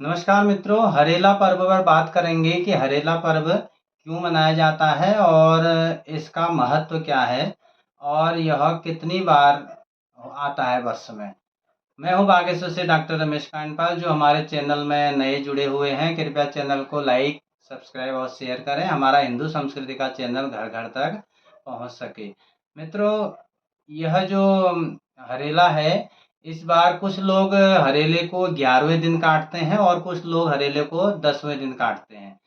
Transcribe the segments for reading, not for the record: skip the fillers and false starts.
नमस्कार मित्रों, हरेला पर्व पर बात करेंगे कि हरेला पर्व क्यों मनाया जाता है और इसका महत्व क्या है और यह कितनी बार आता है वर्ष में। मैं हूं बागेश्वर से डॉक्टर रमेश कांडपाल। जो हमारे चैनल में नए जुड़े हुए हैं, कृपया चैनल को लाइक, सब्सक्राइब और शेयर करें, हमारा हिंदू संस्कृति का चैनल घर घर तक पहुंच सके। मित्रों, यह जो हरेला है, इस बार कुछ लोग हरेले को 11वें दिन काटते हैं और कुछ लोग हरेले को 10वें दिन काटते हैं।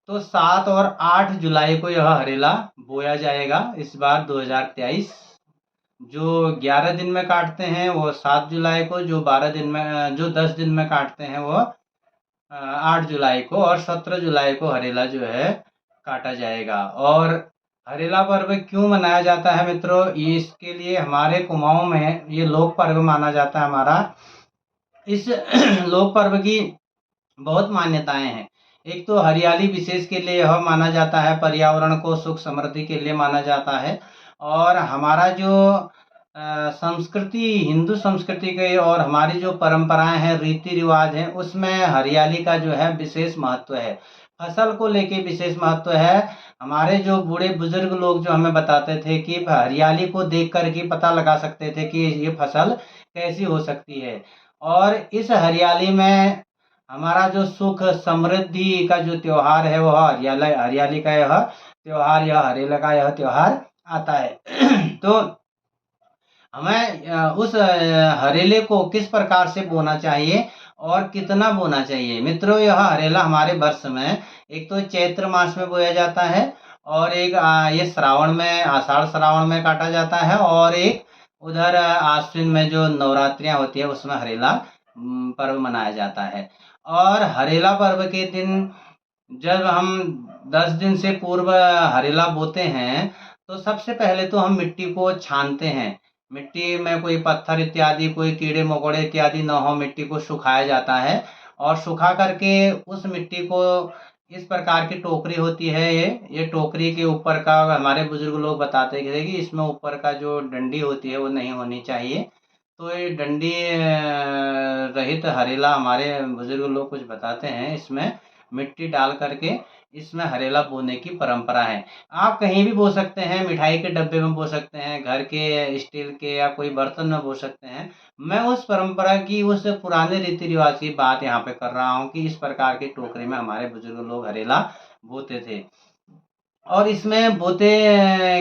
तो 7 और 8 जुलाई को यह हरेला बोया जाएगा इस बार 2023। जो 11 दिन में काटते हैं वो 7 जुलाई को, जो 12 दिन में, जो 10 दिन में काटते हैं वो 8 जुलाई को, और 17 जुलाई को हरेला जो है काटा जाएगा। और हरेला पर्व क्यों मनाया जाता है मित्रों, इसके लिए हमारे कुमाऊं में ये लोक पर्व माना जाता है हमारा। इस लोक पर्व की बहुत मान्यताएं हैं। एक तो हरियाली विशेष के लिए यह माना जाता है, पर्यावरण को सुख समृद्धि के लिए माना जाता है। और हमारा जो संस्कृति, हिंदू संस्कृति के और हमारी जो परंपराएं हैं, रीति रिवाज हैं, उसमें हरियाली का जो है विशेष महत्व है। फसल को लेके विशेष महत्व है। हमारे जो बूढ़े बुजुर्ग लोग जो हमें बताते थे कि हरियाली को देख कर के पता लगा सकते थे कि ये फसल कैसी हो सकती है। और इस हरियाली में हमारा जो सुख समृद्धि का जो त्योहार है वह हरियाली का यह त्योहार, यह हरेला का यह त्योहार आता है। तो हमें उस हरेले को किस प्रकार से बोना चाहिए और कितना बोना चाहिए। मित्रों, यह हरेला हमारे वर्ष में एक तो चैत्र मास में बोया जाता है, और एक ये श्रावण में, आषाढ़ श्रावण में काटा जाता है, और एक उधर आश्विन में जो नवरात्रियां होती है उसमें हरेला पर्व मनाया जाता है। और हरेला पर्व के दिन जब हम 10 दिन से पूर्व हरेला बोते हैं, तो सबसे पहले तो हम मिट्टी को छानते हैं। मिट्टी में कोई पत्थर इत्यादि, कोई कीड़े मकोड़े इत्यादि न हो, मिट्टी को सुखाया जाता है। और सुखा करके उस मिट्टी को, इस प्रकार की टोकरी होती है, ये टोकरी के ऊपर का, हमारे बुजुर्ग लोग बताते थे कि इसमें ऊपर का जो डंडी होती है वो नहीं होनी चाहिए। तो ये डंडी रहित हरेला हमारे बुजुर्ग लोग कुछ बताते हैं, इसमें मिट्टी डाल करके इसमें हरेला बोने की परंपरा है। आप कहीं भी बो सकते हैं, मिठाई के डब्बे में बो सकते हैं, घर के स्टील के या कोई बर्तन में बो सकते हैं। मैं उस परंपरा की, उस पुराने रीति रिवाज की बात यहाँ पे कर रहा हूँ कि इस प्रकार की टोकरी में हमारे बुजुर्ग लोग हरेला बोते थे। और इसमें बोते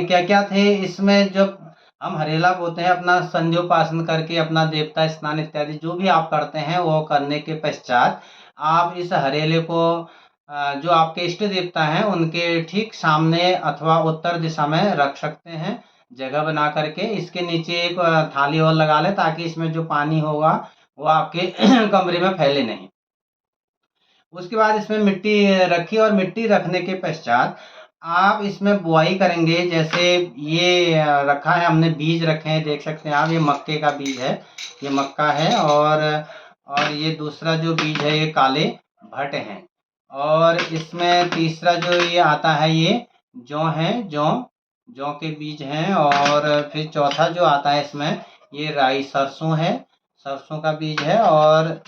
क्या क्या थे, इसमें जब हम हरेला बोते हैं, अपना संध्योपासन करके, अपना देवता स्नान इत्यादि जो भी आप करते हैं वो करने के पश्चात आप इस हरेले को जो आपके इष्ट देवता हैं उनके ठीक सामने अथवा उत्तर दिशा में रख सकते हैं, जगह बना करके। इसके नीचे एक थाली और लगा लें ताकि इसमें जो पानी होगा वो आपके कमरे में फैले नहीं। उसके बाद इसमें मिट्टी रखी, और मिट्टी रखने के पश्चात आप इसमें बुआई करेंगे। जैसे ये रखा है हमने, बीज रखे हैं, देख सकते हैं आप, ये मक्के का बीज है, ये मक्का है। और ये दूसरा जो बीज है ये काले भट्ट हैं। और इसमें तीसरा जो ये आता है ये जौ है, जौ के बीज हैं। और फिर चौथा जो आता है इसमें ये राई, सरसों है, सरसों का बीज है। और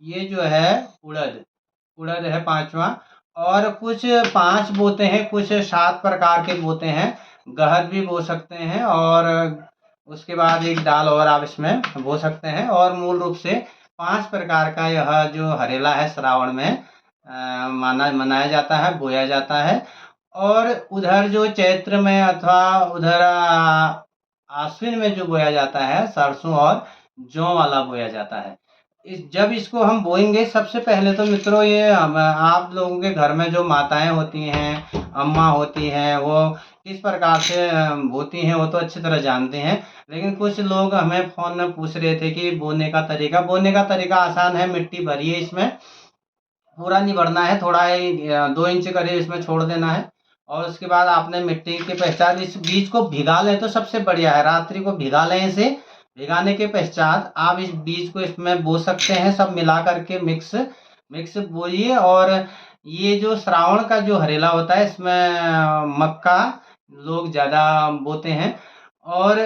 ये जो है उड़द है पांचवा। और कुछ 5 बोते हैं, कुछ 7 प्रकार के बोते हैं, गहत भी बो सकते हैं। और उसके बाद एक दाल और आप इसमें बो सकते हैं। और मूल रूप से 5 प्रकार का यह जो हरेला है श्रावण में मनाया जाता है, बोया जाता है। और उधर जो चैत्र में अथवा उधर आश्विन में जो बोया जाता है, सरसों और जौ वाला बोया जाता है। जब इसको हम बोएंगे, सबसे पहले तो मित्रों ये आप लोगों के घर में जो माताएं होती हैं, अम्मा होती हैं, वो किस प्रकार से बोती हैं वो तो अच्छी तरह जानते हैं। लेकिन कुछ लोग हमें फ़ोन में पूछ रहे थे कि बोने का तरीका आसान है। मिट्टी भरिए, इसमें पूरा नहीं भरना है, थोड़ा ही 2 इंच करीब इसमें छोड़ देना है। और उसके बाद आपने मिट्टी के पश्चात इस बीज को भिगा लें तो सबसे बढ़िया है, रात्रि को भिगा लें इसे। भिगाने के पश्चात आप इस बीज को इसमें बो सकते हैं, सब मिला करके मिक्स मिक्स बोइए। और ये जो श्रावण का जो हरेला होता है इसमें मक्का लोग ज़्यादा बोते हैं। और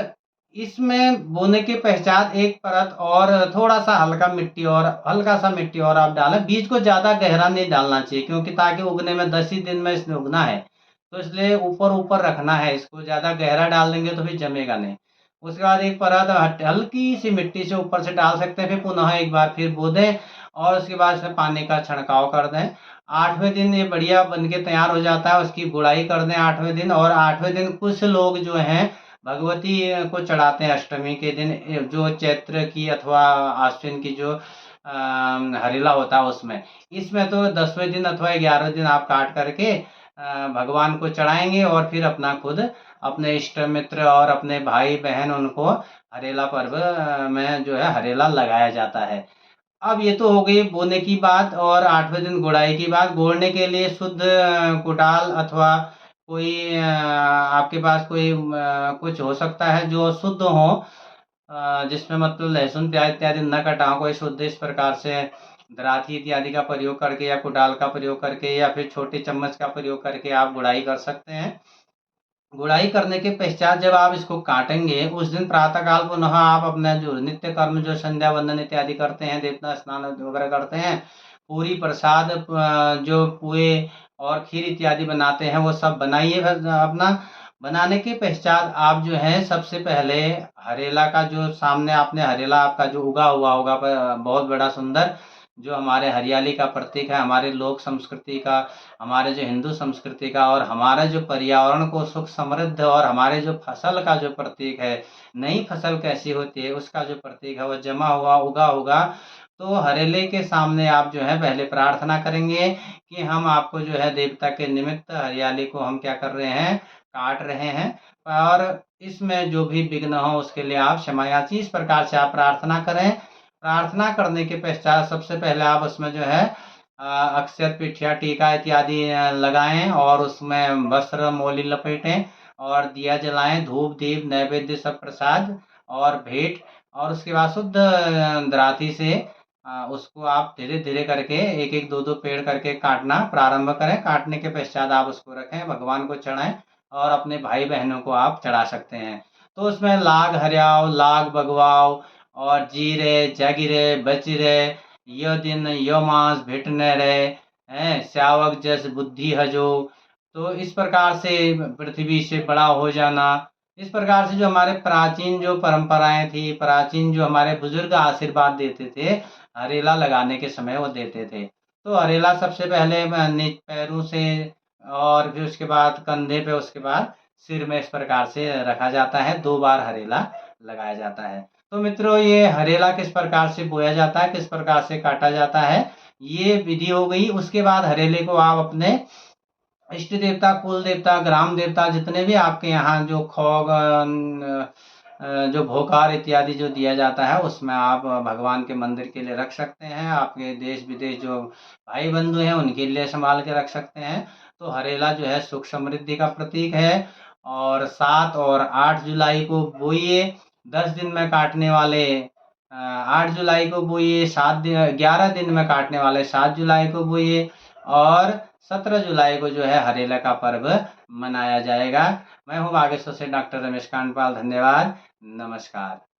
इसमें बोने के पश्चात एक परत और थोड़ा-सा हल्का सा मिट्टी और आप डालें। बीज को ज़्यादा गहरा नहीं डालना चाहिए, क्योंकि ताकि उगने में 10 ही दिन में इसने उगना है। तो इसलिए ऊपर-ऊपर रखना है इसको, ज़्यादा गहरा डाल देंगे तो फिर जमेगा नहीं। उसके बाद एक परत हल्की-सी मिट्टी से ऊपर से डाल सकते हैं, फिर पुनः एक बार फिर बो दें और उसके बाद इसमें पानी का छिड़काव कर दें। 8वें दिन ये बढ़िया बन के तैयार हो जाता है, उसकी गुड़ाई कर दें 8वें दिन। और 8वें दिन कुछ लोग जो हैं भगवती को चढ़ाते हैं अष्टमी के दिन, जो चैत्र की अथवा आश्विन की जो हरेला होता है उसमें। इसमें तो 10वें दिन अथवा 11वें दिन आप काट करके भगवान को चढ़ाएँगे और फिर अपना खुद अपने इष्ट मित्र और अपने भाई-बहन उनको हरेला पर्व में जो है हरेला लगाया जाता है। अब ये तो हो गई बोने की बात और 8वें दिन गुड़ाई की बात। गोड़ने के लिए शुद्ध कुटाल अथवा कोई आपके पास कोई कुछ हो सकता है जो शुद्ध हो, जिसमें मतलब लहसुन, प्याज़ इत्यादि ना कटा हो, कोई शुद्ध इस प्रकार से दराती इत्यादि का प्रयोग करके या कुटाल का प्रयोग करके या फिर छोटे चम्मच का प्रयोग करके आप गुड़ाई कर सकते हैं। गुड़ाई करने के पश्चात जब आप इसको काटेंगे, उस दिन प्रातः काल पुनः आप अपना जो नित्य कर्म जो संध्या वंदन इत्यादि करते हैं, देवता स्नान वगैरह करते हैं, पूरी प्रसाद जो पुए और खीर इत्यादि बनाते हैं, वो सब बनाइए अपना। बनाने के पश्चात आप जो है सबसे पहले हरेला का जो सामने आपने हरेला आपका जो उगा हुआ होगा बहुत बड़ा सुंदर, जो हमारे हरियाली का प्रतीक है, हमारे लोक संस्कृति का, हमारे जो हिंदू संस्कृति का और हमारा जो पर्यावरण को सुख समृद्ध और हमारे जो फसल का जो प्रतीक है, नई फसल कैसी होती है उसका जो प्रतीक है वो जमा हुआ उगा होगा। तो हरेले के सामने आप जो है पहले प्रार्थना करेंगे कि हम आपको जो है देवता के निमित्त हरियाली को हम क्या कर रहे हैं, काट रहे हैं और इसमें जो भी विघ्न हो उसके लिए आप क्षमा याची। इस प्रकार से आप प्रार्थना करें। प्रार्थना करने के पश्चात सबसे पहले आप उसमें जो है अक्षत, पिठिया, टीका इत्यादि लगाएँ और उसमें वस्त्र मोली लपेटें और दिया जलाएँ, धूप, दीप, नैवेद्य सब प्रसाद और भेंट। और उसके बाद शुद्ध दराती से उसको आप धीरे-धीरे करके 1-1, 2-2 पेड़ करके काटना प्रारंभ करें। काटने के पश्चात आप उसको रखें, भगवान को चढ़ाएँ और अपने भाई-बहनों को आप चढ़ा सकते हैं। तो उसमें लाग हर्याव, लाग बगवाओ और जीरे, जगिरे, बचिरे, यो दिन यो मास भेटने रहे, हैं श्यावक जस बुद्धि हजो। तो इस प्रकार से पृथ्वी से बड़ा हो जाना, इस प्रकार से जो हमारे प्राचीन जो परंपराएं थी, प्राचीन जो हमारे बुजुर्ग आशीर्वाद देते थे, हरेला लगाने के समय वो देते थे। तो हरेला सबसे पहले पैरों से और फिर उसके बाद कंधे पे, उसके बाद सिर में इस प्रकार से रखा जाता है। 2 बार हरेला लगाया जाता है। तो मित्रों ये हरेला किस प्रकार से बोया जाता है, किस प्रकार से काटा जाता है, ये विधि हो गई। उसके बाद हरेले को आप अपने इष्ट देवता, कुल देवता, ग्राम देवता जितने भी आपके यहाँ जो खौग जो भोकार इत्यादि जो दिया जाता है उसमें आप भगवान के मंदिर के लिए रख सकते हैं। आपके देश-विदेश जो भाई बंधु हैं उनके लिए सँभाल के रख सकते हैं। तो हरेला जो है सुख समृद्धि का प्रतीक है और 7 और 8 जुलाई को बोइए। 10 दिन में काटने वाले 8 जुलाई को बोइए, 11 दिन में काटने वाले 7 जुलाई को बोइए और 17 जुलाई को जो है हरेला का पर्व मनाया जाएगा। मैं हूँ बागेश्वर से डॉक्टर रमेश कांडपाल। धन्यवाद। नमस्कार।